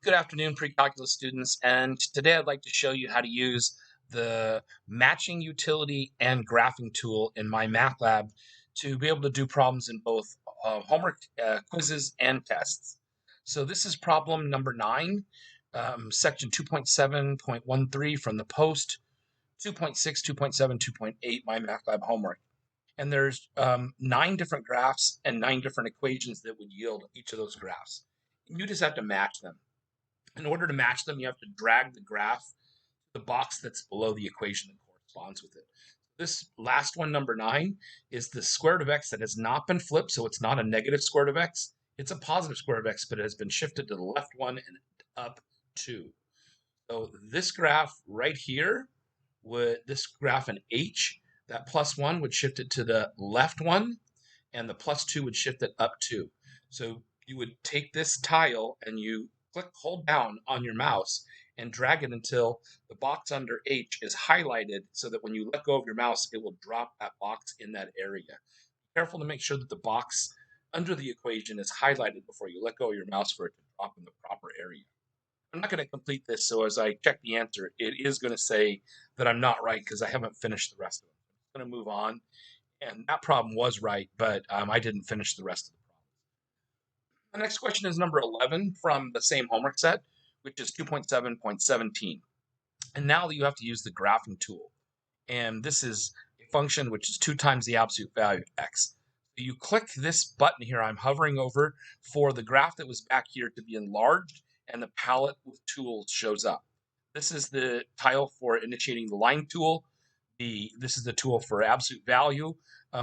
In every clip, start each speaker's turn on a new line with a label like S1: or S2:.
S1: Good afternoon, pre-calculus students, and today I'd like to show you how to use the matching utility and graphing tool in MyMathLab to be able to do problems in both homework quizzes and tests. So this is problem number 9, section 2.7.13 from the post, 2.6, 2.7, 2.8 MyMathLab homework. And there's 9 different graphs and 9 different equations that would yield each of those graphs. You just have to match them. In order to match them, you have to drag the graph to the box that's below the equation that corresponds with it. This last one, number 9, is the square root of x that has not been flipped, so it's not a negative square root of x. It's a positive square root of x, but it has been shifted to the left 1 and up 2. So this graph right here, this graph in h, that plus 1 would shift it to the left 1, and the plus 2 would shift it up 2. So you would take this tile and you hold down on your mouse and drag it until the box under H is highlighted so that when you let go of your mouse, it will drop that box in that area. Be careful to make sure that the box under the equation is highlighted before you let go of your mouse for it to drop in the proper area. I'm not going to complete this, so as I check the answer, it is going to say that I'm not right because I haven't finished the rest of it. I'm going to move on, and that problem was right, but I didn't finish the rest of the problem. The next question is number 11 from the same homework set, which is 2.7.17. And now you have to use the graphing tool. And this is a function which is 2 times the absolute value of x. So you click this button here I'm hovering over for the graph that was back here to be enlarged, and the palette with tools shows up. This is the tile for initiating the line tool. This is the tool for absolute value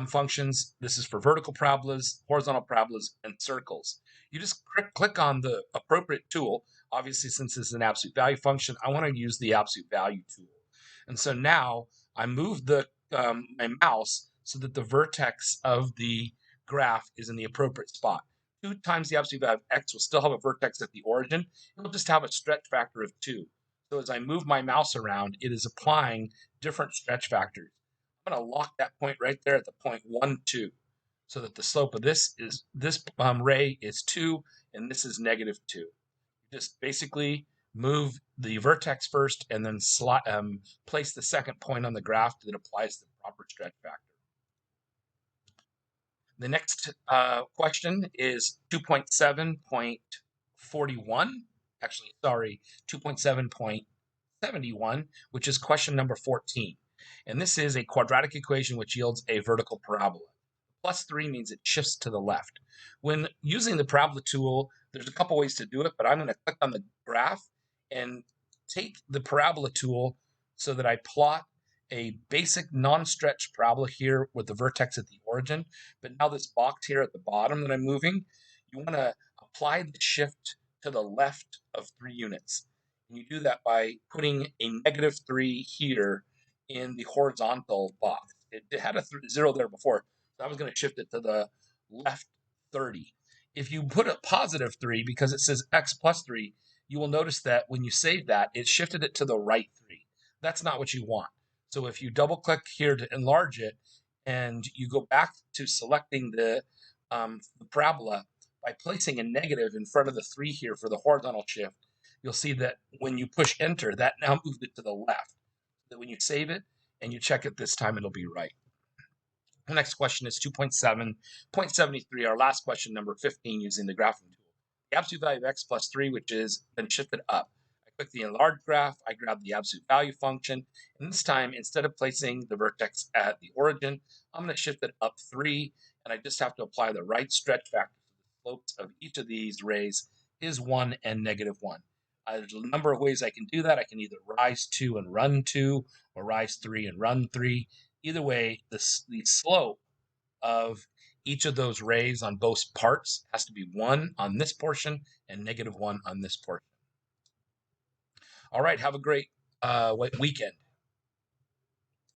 S1: functions. This is for vertical parabolas, horizontal parabolas, and circles. You just click on the appropriate tool. Obviously, since this is an absolute value function, I want to use the absolute value tool. And so now I move my mouse so that the vertex of the graph is in the appropriate spot. 2 times the absolute value of x will still have a vertex at the origin. It will just have a stretch factor of 2. So as I move my mouse around, it is applying different stretch factors. I'm going to lock that point right there at the point 1, 2, so that the slope of this ray is 2, and this is negative 2. Just basically move the vertex first, and then place the second point on the graph that applies the proper stretch factor. The next question is 2.7.41. Actually, sorry, 2.7.71, which is question number 14. And this is a quadratic equation which yields a vertical parabola. Plus 3 means it shifts to the left. When using the parabola tool, there's a couple ways to do it, but I'm going to click on the graph and take the parabola tool so that I plot a basic non-stretch parabola here with the vertex at the origin. But now this box here at the bottom that I'm moving, you want to apply the shift to the left of 3 units. And you do that by putting a negative 3 here in the horizontal box. It had a 0 there before, so I was going to shift it to the left 30. If you put a positive 3, because it says x plus 3, you will notice that when you save that, it shifted it to the right 3. That's not what you want. So if you double click here to enlarge it, and you go back to selecting the parabola, by placing a negative in front of the 3 here for the horizontal shift, you'll see that when you push enter, that now moved it to the left. So that when you save it and you check it this time, it'll be right. The next question is 2.7.73, our last question, number 15, using the graphing tool. The absolute value of x plus 3, which has been shifted up. I click the enlarged graph, I grab the absolute value function, and this time, instead of placing the vertex at the origin, I'm going to shift it up 3, and I just have to apply the right stretch factor. The slopes of each of these rays is 1 and negative 1. There's a number of ways I can do that. I can either rise 2 and run 2, or rise 3 and run 3. Either way, the slope of each of those rays on both parts has to be 1 on this portion and negative 1 on this portion. All right, have a great weekend.